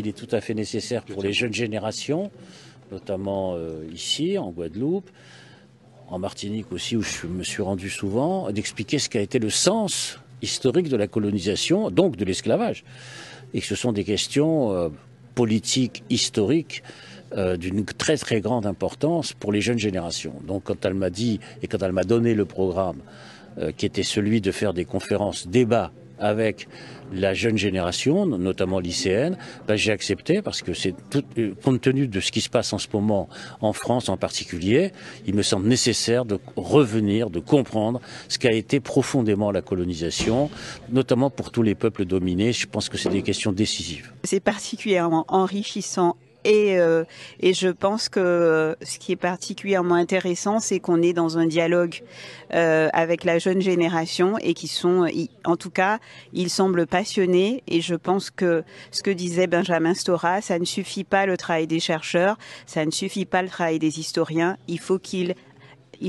Il est tout à fait nécessaire pour les jeunes générations, notamment ici, en Guadeloupe, en Martinique aussi, où je me suis rendu souvent, d'expliquer ce qu'a été le sens historique de la colonisation, donc de l'esclavage. Et que ce sont des questions politiques, historiques, d'une très très grande importance pour les jeunes générations. Donc quand elle m'a dit et quand elle m'a donné le programme qui était celui de faire des conférences, débats avec la jeune génération, notamment lycéenne, j'ai accepté parce que compte tenu de ce qui se passe en ce moment en France en particulier, il me semble nécessaire de revenir, de comprendre ce qu'a été profondément la colonisation, notamment pour tous les peuples dominés. Je pense que c'est des questions décisives. C'est particulièrement enrichissant. Et je pense que ce qui est particulièrement intéressant, c'est qu'on est dans un dialogue avec la jeune génération et en tout cas, ils semblent passionnés. Et je pense que ce que disait Benjamin Stora, ça ne suffit pas le travail des chercheurs, ça ne suffit pas le travail des historiens. Il faut qu'il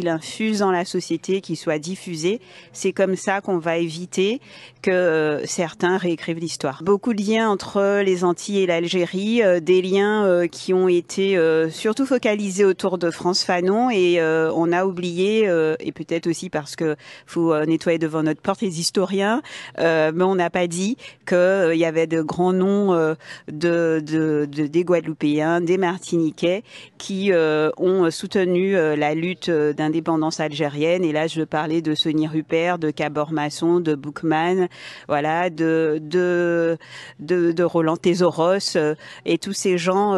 infuse dans la société, qu'il soit diffusé. C'est comme ça qu'on va éviter que certains réécrivent l'histoire. Beaucoup de liens entre les Antilles et l'Algérie, des liens qui ont été surtout focalisés autour de France Fanon et on a oublié, et peut-être aussi parce que faut nettoyer devant notre porte les historiens, mais on n'a pas dit qu'il y avait de grands noms des Guadeloupéens, des Martiniquais qui ont soutenu la lutte d'indépendance algérienne. Et là, je parlais de Sonny Rupert, de Cabor Masson, de Boukman, voilà, de Roland Tesoros, et tous ces gens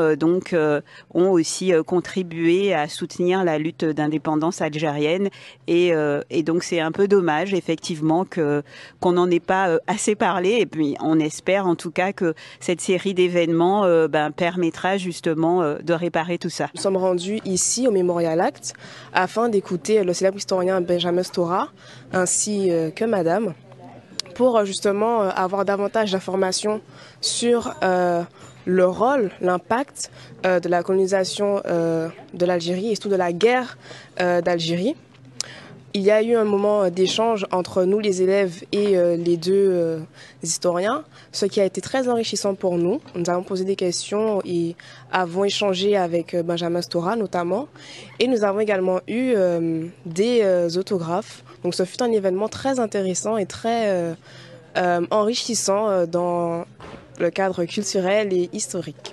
ont aussi contribué à soutenir la lutte d'indépendance algérienne. Et donc c'est un peu dommage, effectivement, qu'on n'en ait pas assez parlé. Et puis on espère en tout cas que cette série d'événements permettra justement de réparer tout ça. Nous sommes rendus ici au Memorial Act afin d'écouter le célèbre historien Benjamin Stora ainsi que Madame pour justement avoir davantage d'informations sur le rôle, l'impact de la colonisation de l'Algérie et surtout de la guerre d'Algérie. Il y a eu un moment d'échange entre nous, les élèves, et les deux historiens, ce qui a été très enrichissant pour nous. Nous avons posé des questions et avons échangé avec Benjamin Stora notamment. Et nous avons également eu des autographes. Donc ce fut un événement très intéressant et très enrichissant dans le cadre culturel et historique.